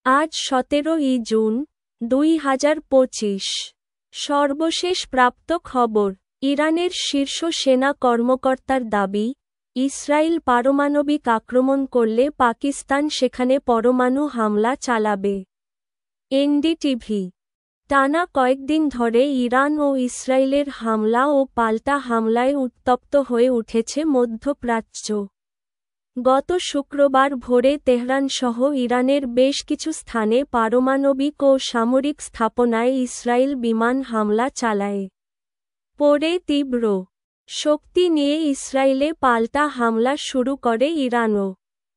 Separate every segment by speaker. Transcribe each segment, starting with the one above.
Speaker 1: আজ 17ই জুন 2025। সর্বশেষ প্রাপ্ত খবর। ইরানের শীর্ষ সেনা কর্মকর্তার দাবি, ইসরায়েল পারমাণবিক আক্রমণ করলে পাকিস্তান সেখানে পরমাণু হামলা চালাবে। এনডিটিভি। টানা কয়েকদিন ধরে ইরান ও ইসরায়েলের হামলা ও পাল্টা হামলায় উত্তপ্ত হয়ে উঠেছে মধ্যপ্রাচ্য। গত শুক্রবার ভোরে তেহরানসহ ইরানের বেশ কিছু স্থানে পারমাণবিক ও সামরিক স্থাপনায় ইসরায়েল বিমান হামলা চালায়। পরে তীব্র শক্তি নিয়ে ইসরায়েলে পাল্টা হামলা শুরু করে ইরানও।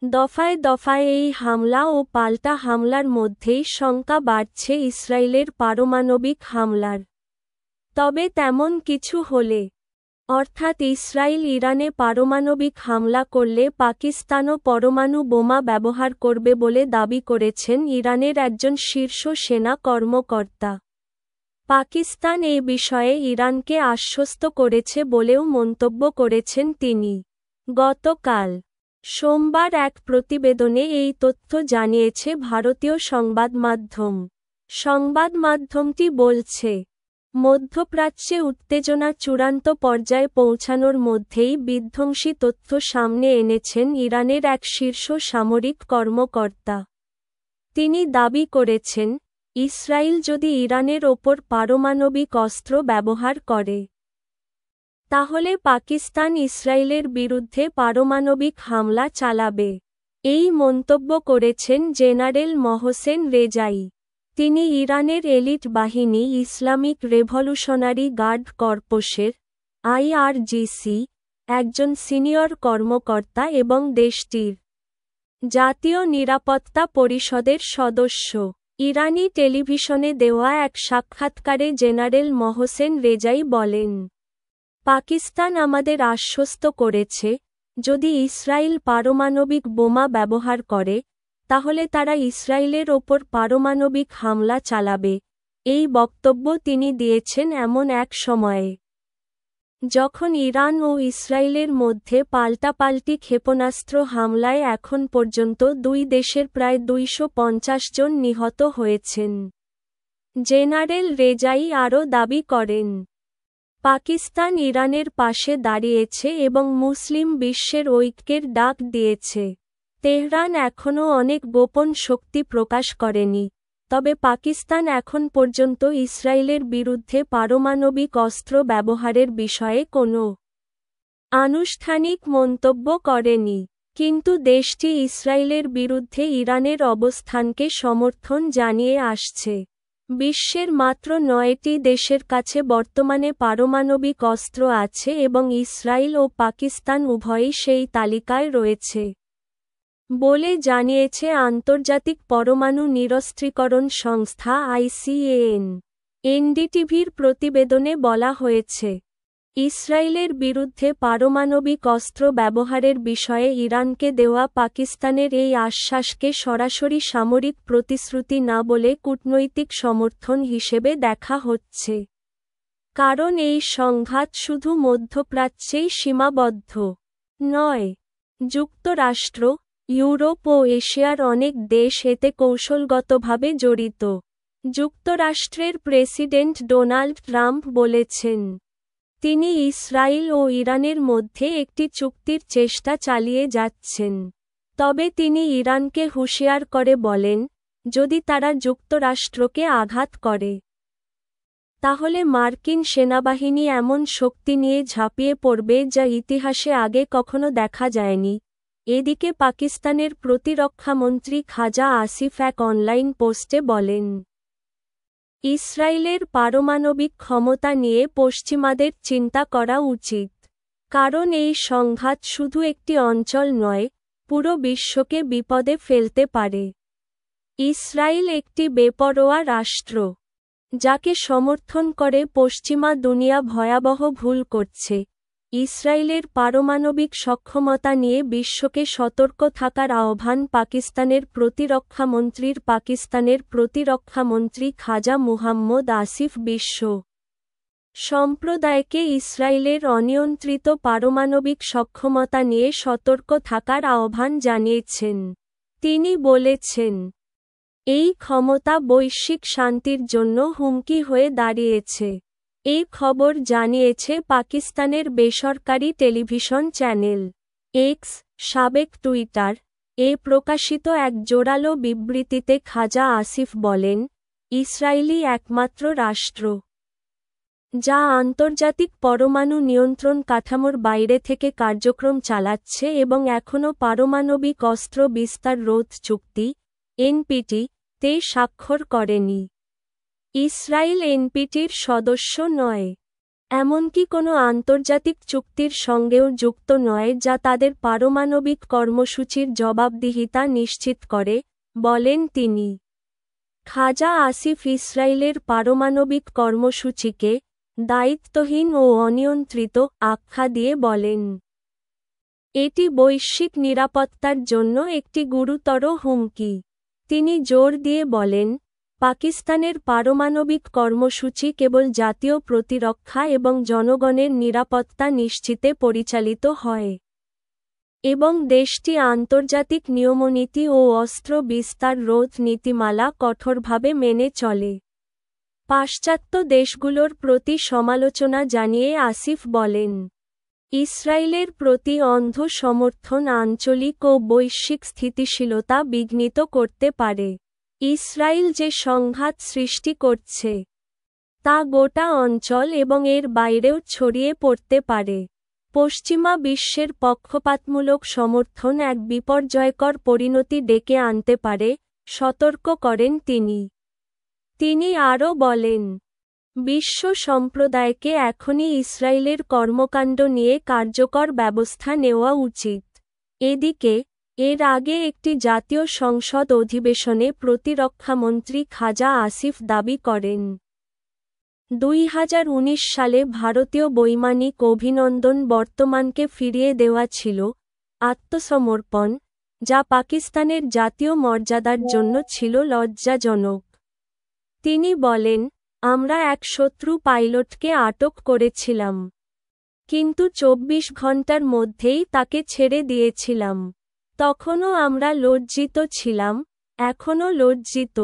Speaker 1: দফায় দফায় এই হামলা ও পাল্টা হামলার মধ্যেই শঙ্কা বাড়ছে ইসরায়েলের পারমাণবিক হামলার। তবে তেমন কিছু হলে, অর্থাৎ ইসরায়েল ইরানে পারমাণবিক হামলা করলে পাকিস্তানও পরমাণু বোমা ব্যবহার করবে বলে দাবি করেছেন ইরানের একজন শীর্ষ সেনা কর্মকর্তা। পাকিস্তান এ বিষয়ে ইরানকে আশ্বস্ত করেছে বলেও মন্তব্য করেছেন তিনি। গতকাল সোমবার এক প্রতিবেদনে এই তথ্য জানিয়েছে ভারতীয় সংবাদমাধ্যম। সংবাদমাধ্যমটি বলছে, মধ্যপ্রাচ্যে উত্তেজনা চূড়ান্ত পর্যায়ে পৌঁছানোর মধ্যেই বিধ্বংসী তথ্য সামনে এনেছেন ইরানের এক শীর্ষ সামরিক কর্মকর্তা। তিনি দাবি করেছেন, ইসরায়েল যদি ইরানের ওপর পারমাণবিক অস্ত্র ব্যবহার করে, তাহলে পাকিস্তান ইসরায়েলের বিরুদ্ধে পারমাণবিক হামলা চালাবে। এই মন্তব্য করেছেন জেনারেল মহসেন রেজাই। তিনি ইরানের এলিট বাহিনী ইসলামিক রেভলিউশনারি গার্ড কর্পসের (আইআরজিসি) একজন সিনিয়র কর্মকর্তা এবং দেশটির জাতীয় নিরাপত্তা পরিষদের সদস্য। ইরানি টেলিভিশনে দেওয়া এক সাক্ষাৎকারে জেনারেল মহসেন রেজাই বলেন, পাকিস্তান আমাদের আশ্বস্ত করেছে, যদি ইসরায়েল পারমাণবিক বোমা ব্যবহার করে, তাহলে তারা ইসরায়েলের ওপর পারমাণবিক হামলা চালাবে। এই বক্তব্য তিনি দিয়েছেন এমন এক সময়ে, যখন ইরান ও ইসরায়েলের মধ্যে পাল্টাপাল্টি ক্ষেপণাস্ত্র হামলায় এখন পর্যন্ত দুই দেশের প্রায় 250 জন নিহত হয়েছেন। জেনারেল রেজাই আরও দাবি করেন, পাকিস্তান ইরানের পাশে দাঁড়িয়েছে এবং মুসলিম বিশ্বের ঐক্যের ডাক দিয়েছে। তেহরান এখনও অনেক গোপন শক্তি প্রকাশ করেনি, তবে পাকিস্তান এখন পর্যন্ত ইসরায়েলের বিরুদ্ধে পারমাণবিক অস্ত্র ব্যবহারের বিষয়ে কোনো আনুষ্ঠানিক মন্তব্য করেনি। কিন্তু দেশটি ইসরায়েলের বিরুদ্ধে ইরানের অবস্থানকে সমর্থন জানিয়ে আসছে। বিশ্বের মাত্র 9টি দেশের কাছে বর্তমানে পারমাণবিক অস্ত্র আছে এবং ইসরায়েল ও পাকিস্তান উভয়ই সেই তালিকায় রয়েছে বলে জানিয়েছে আন্তর্জাতিক পরমাণু নিরস্ত্রীকরণ সংস্থা (আইসিএএন). এনডিটিভির প্রতিবেদনে বলা হয়েছে, ইসরায়েলের বিরুদ্ধে পারমাণবিক অস্ত্র ব্যবহারের বিষয়ে ইরানকে দেওয়া পাকিস্তানের এই আশ্বাসকে সরাসরি সামরিক প্রতিশ্রুতি না বলে কূটনৈতিক সমর্থন হিসেবে দেখা হচ্ছে। কারণ এই সংঘাত শুধু মধ্যপ্রাচ্যেই সীমাবদ্ধ নয়। যুক্তরাষ্ট্র, ইউরোপ ও এশিয়ার অনেক দেশ এতে কৌশলগতভাবে জড়িত। যুক্তরাষ্ট্রের প্রেসিডেন্ট ডোনাল্ড ট্রাম্প বলেছেন, তিনি ইসরায়েল ও ইরানের মধ্যে একটি চুক্তির চেষ্টা চালিয়ে যাচ্ছেন। তবে তিনি ইরানকে হুঁশিয়ার করে বলেন, যদি তারা যুক্তরাষ্ট্রকে আঘাত করে, তাহলে মার্কিন সেনাবাহিনী এমন শক্তি নিয়ে ঝাঁপিয়ে পড়বে যা ইতিহাসে আগে কখনো দেখা যায়নি। এদিকে পাকিস্তানের প্রতিরক্ষামন্ত্রী খাজা আসিফ এক অনলাইন পোস্টে বলেন, ইসরায়েলের পারমাণবিক ক্ষমতা নিয়ে পশ্চিমাদের চিন্তা করা উচিত। কারণ এই সংঘাত শুধু একটি অঞ্চল নয়, পুরো বিশ্বকে বিপদে ফেলতে পারে। ইসরায়েল একটি বেপরোয়া রাষ্ট্র, যাকে সমর্থন করে পশ্চিমা দুনিয়া ভয়াবহ ভুল করছে। ইসরায়েলের পারমাণবিক সক্ষমতা নিয়ে বিশ্বকে সতর্ক থাকার আহ্বান পাকিস্তানের প্রতিরক্ষামন্ত্রী খাজা মুহাম্মদ আসিফ বিশ্ব সম্প্রদায়কে ইসরায়েলের অনিয়ন্ত্রিত পারমাণবিক সক্ষমতা নিয়ে সতর্ক থাকার আহ্বান জানিয়েছেন। তিনি বলেছেন, এই ক্ষমতা বৈশ্বিক শান্তির জন্য হুমকি হয়ে দাঁড়িয়েছে। এই খবর জানিয়েছে পাকিস্তানের বেসরকারি টেলিভিশন চ্যানেল এক্স, সাবেক টুইটার, এ প্রকাশিত এক জোরালো বিবৃতিতে খাজা আসিফ বলেন, ইসরায়েলই একমাত্র রাষ্ট্র যা আন্তর্জাতিক পরমাণু নিয়ন্ত্রণ কাঠামোর বাইরে থেকে কার্যক্রম চালাচ্ছে এবং এখনও পারমাণবিক অস্ত্র বিস্তার রোধ চুক্তি এনপিটি-তে স্বাক্ষর করেনি। ইসরায়েল এনপিটির সদস্য নয়, এমনকি কোনো আন্তর্জাতিক চুক্তির সঙ্গেও যুক্ত নয় যা তাদের পারমাণবিক কর্মসূচির জবাবদিহিতা নিশ্চিত করে, বলেন তিনি। খাজা আসিফ ইসরায়েলের পারমাণবিক কর্মসূচিকে দায়িত্বহীন ও অনিয়ন্ত্রিত আখ্যা দিয়ে বলেন, এটি বৈশ্বিক নিরাপত্তার জন্য একটি গুরুতর হুমকি। তিনি জোর দিয়ে বলেন, পাকিস্তানের পারমাণবিক কর্মসূচি কেবল জাতীয় প্রতিরক্ষা এবং জনগণের নিরাপত্তা নিশ্চিতে পরিচালিত হয় এবং দেশটি আন্তর্জাতিক নিয়মনীতি ও অস্ত্র বিস্তার রোধ নীতিমালা কঠোরভাবে মেনে চলে। পাশ্চাত্য দেশগুলোর প্রতি সমালোচনা জানিয়ে আসিফ বলেন, ইসরায়েলের প্রতি অন্ধ সমর্থন আঞ্চলিক ও বৈশ্বিক স্থিতিশীলতা বিঘ্নিত করতে পারে। ইসরায়েল যে সংঘাত সৃষ্টি করছে তা গোটা অঞ্চল এবং এর বাইরেও ছড়িয়ে পড়তে পারে। পশ্চিমা বিশ্বের পক্ষপাতমূলক সমর্থন এক বিপর্যয়কর পরিণতি ডেকে আনতে পারে, সতর্ক করেন তিনি। তিনি আরও বলেন, বিশ্ব সম্প্রদায়কে এখনই ইসরায়েলের কর্মকাণ্ড নিয়ে কার্যকর ব্যবস্থা নেওয়া উচিত। এদিকে, এর আগে একটি জাতীয় সংসদ অধিবেশনে প্রতিরক্ষামন্ত্রী খাজা আসিফ দাবি করেন, 2019 সালে ভারতীয় বৈমানিক অভিনন্দন বর্তমানকে ফিরিয়ে দেওয়া ছিল আত্মসমর্পণ, যা পাকিস্তানের জাতীয় মর্যাদার জন্য ছিল লজ্জাজনক। তিনি বলেন, আমরা এক শত্রু পাইলটকে আটক করেছিলাম, কিন্তু 24 ঘন্টার মধ্যেই তাকে ছেড়ে দিয়েছিলাম। তখনও আমরা লজ্জিত ছিলাম, এখনও লজ্জিত।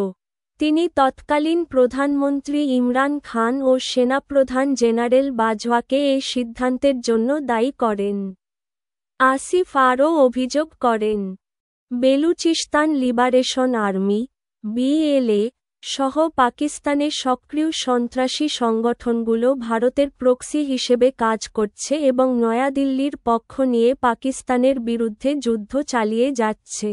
Speaker 1: তিনি তৎকালীন প্রধানমন্ত্রী ইমরান খান ও সেনাপ্রধান জেনারেল বাজওয়াকে এই সিদ্ধান্তের জন্য দায়ী করেন। আসিফ আরও অভিযোগ করেন, বেলুচিস্তান লিবারেশন আর্মি (বিএলএ) সহ পাকিস্তানের সক্রিয় সন্ত্রাসী সংগঠনগুলো ভারতের প্রক্সি হিসেবে কাজ করছে এবং নয়াদিল্লির পক্ষ নিয়ে পাকিস্তানের বিরুদ্ধে যুদ্ধ চালিয়ে যাচ্ছে।